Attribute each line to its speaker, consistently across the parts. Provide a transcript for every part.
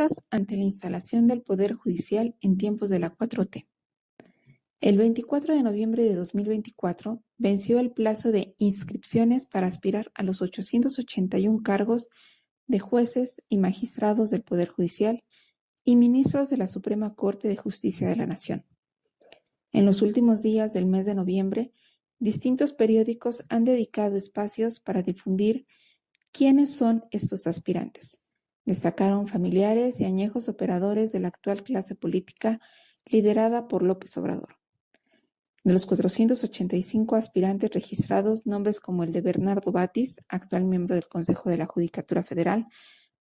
Speaker 1: Dudas ante la instalación del Poder Judicial en tiempos de la 4T. El 24 de noviembre de 2024 venció el plazo de inscripciones para aspirar a los 881 cargos de jueces y magistrados del Poder Judicial y ministros de la Suprema Corte de Justicia de la Nación. En los últimos días del mes de noviembre, distintos periódicos han dedicado espacios para difundir quiénes son estos aspirantes. Destacaron familiares y añejos operadores de la actual clase política liderada por López Obrador. De los 485 aspirantes registrados, nombres como el de Bernardo Batis, actual miembro del Consejo de la Judicatura Federal,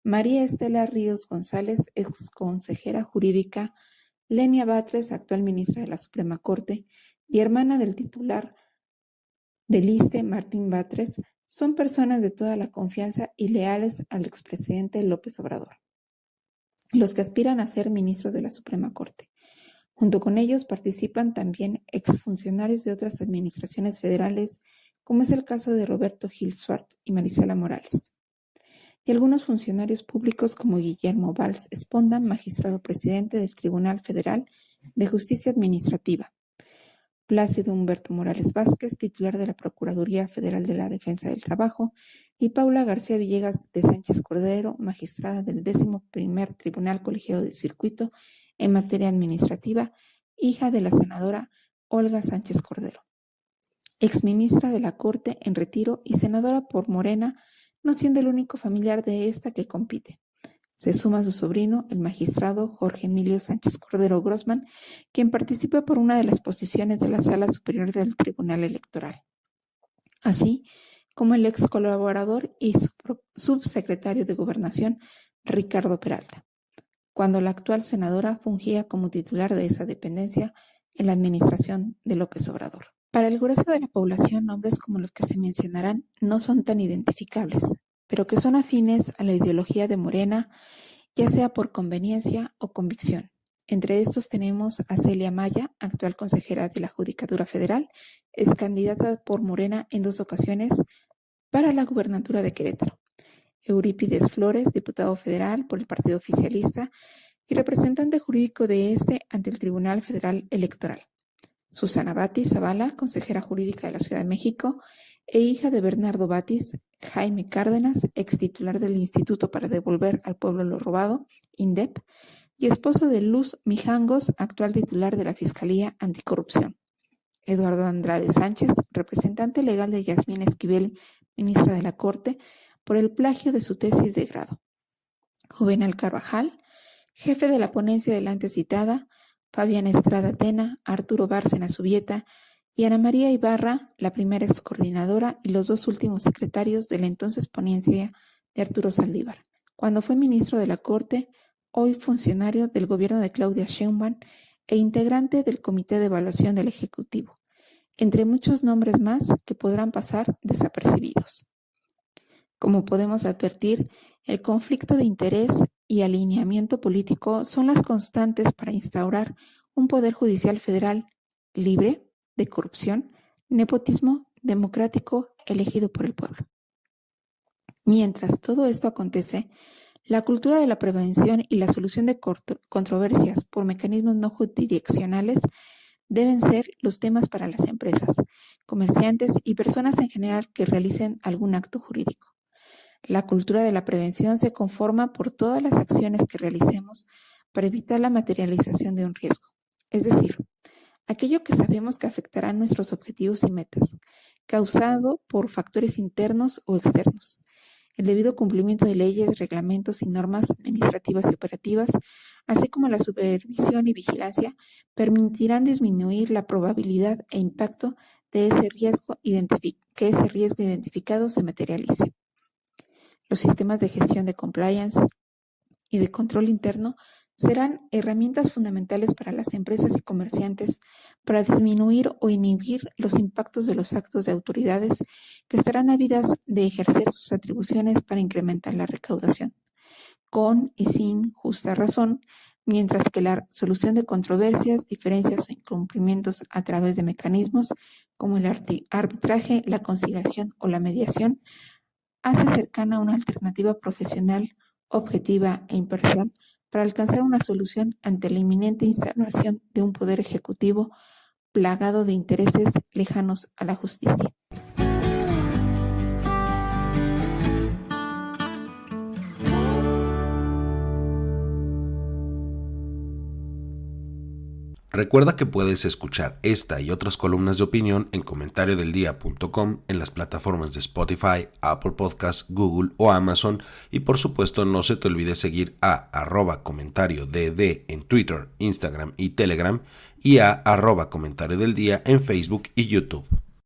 Speaker 1: María Estela Ríos González, ex consejera jurídica, Lenia Batres, actual ministra de la Suprema Corte y hermana del titular del ISSSTE, Martín Batres, son personas de toda la confianza y leales al expresidente López Obrador, los que aspiran a ser ministros de la Suprema Corte. Junto con ellos participan también exfuncionarios de otras administraciones federales, como es el caso de Roberto Gil Suart y Marisela Morales, y algunos funcionarios públicos como Guillermo Valls Esponda, magistrado presidente del Tribunal Federal de Justicia Administrativa, Plácido Humberto Morales Vázquez, titular de la Procuraduría Federal de la Defensa del Trabajo, y Paula García Villegas de Sánchez Cordero, magistrada del 11º Tribunal Colegiado de Circuito en materia administrativa, hija de la senadora Olga Sánchez Cordero, exministra de la Corte en retiro y senadora por Morena, no siendo el único familiar de esta que compite. Se suma su sobrino, el magistrado Jorge Emilio Sánchez Cordero Grossman, quien participa por una de las posiciones de la Sala Superior del Tribunal Electoral, así como el ex colaborador y subsecretario de Gobernación, Ricardo Peralta, cuando la actual senadora fungía como titular de esa dependencia en la administración de López Obrador. Para el grueso de la población, nombres como los que se mencionarán no son tan identificables, pero que son afines a la ideología de Morena, ya sea por conveniencia o convicción. Entre estos tenemos a Celia Maya, actual consejera de la Judicatura Federal, es candidata por Morena en 2 ocasiones para la gubernatura de Querétaro. Eurípides Flores, diputado federal por el Partido Oficialista y representante jurídico de este ante el Tribunal Federal Electoral. Susana Batis Zavala, consejera jurídica de la Ciudad de México e hija de Bernardo Batis, Jaime Cárdenas, ex titular del Instituto para Devolver al Pueblo lo Robado, INDEP, y esposo de Luz Mijangos, actual titular de la Fiscalía Anticorrupción. Eduardo Andrade Sánchez, representante legal de Yasmín Esquivel, ministra de la Corte, por el plagio de su tesis de grado. Juvenal Carvajal, jefe de la ponencia de la antes citada, Fabián Estrada Tena, Arturo Bárcena Subieta y Ana María Ibarra, la primera excoordinadora y los 2 últimos secretarios de la entonces ponencia de Arturo Saldívar, cuando fue ministro de la Corte, hoy funcionario del gobierno de Claudia Sheinbaum e integrante del Comité de Evaluación del Ejecutivo, entre muchos nombres más que podrán pasar desapercibidos. Como podemos advertir, el conflicto de interés y alineamiento político son las constantes para instaurar un poder judicial federal libre de corrupción, nepotismo, democrático, elegido por el pueblo. Mientras todo esto acontece, la cultura de la prevención y la solución de controversias por mecanismos no jurisdiccionales deben ser los temas para las empresas, comerciantes y personas en general que realicen algún acto jurídico. La cultura de la prevención se conforma por todas las acciones que realicemos para evitar la materialización de un riesgo, es decir, aquello que sabemos que afectará nuestros objetivos y metas, causado por factores internos o externos. El debido cumplimiento de leyes, reglamentos y normas administrativas y operativas, así como la supervisión y vigilancia, permitirán disminuir la probabilidad e impacto de que ese riesgo identificado se materialice. Los sistemas de gestión de compliance y de control interno serán herramientas fundamentales para las empresas y comerciantes para disminuir o inhibir los impactos de los actos de autoridades que estarán ávidas de ejercer sus atribuciones para incrementar la recaudación, con y sin justa razón, mientras que la solución de controversias, diferencias o incumplimientos a través de mecanismos como el arbitraje, la conciliación o la mediación hace cercana una alternativa profesional, objetiva e imparcial para alcanzar una solución ante la inminente instauración de un poder ejecutivo plagado de intereses lejanos a la justicia.
Speaker 2: Recuerda que puedes escuchar esta y otras columnas de opinión en comentariodeldia.com, en las plataformas de Spotify, Apple Podcasts, Google o Amazon, y por supuesto no se te olvide seguir a @comentariodd en Twitter, Instagram y Telegram, y a @comentariodeldia en Facebook y YouTube.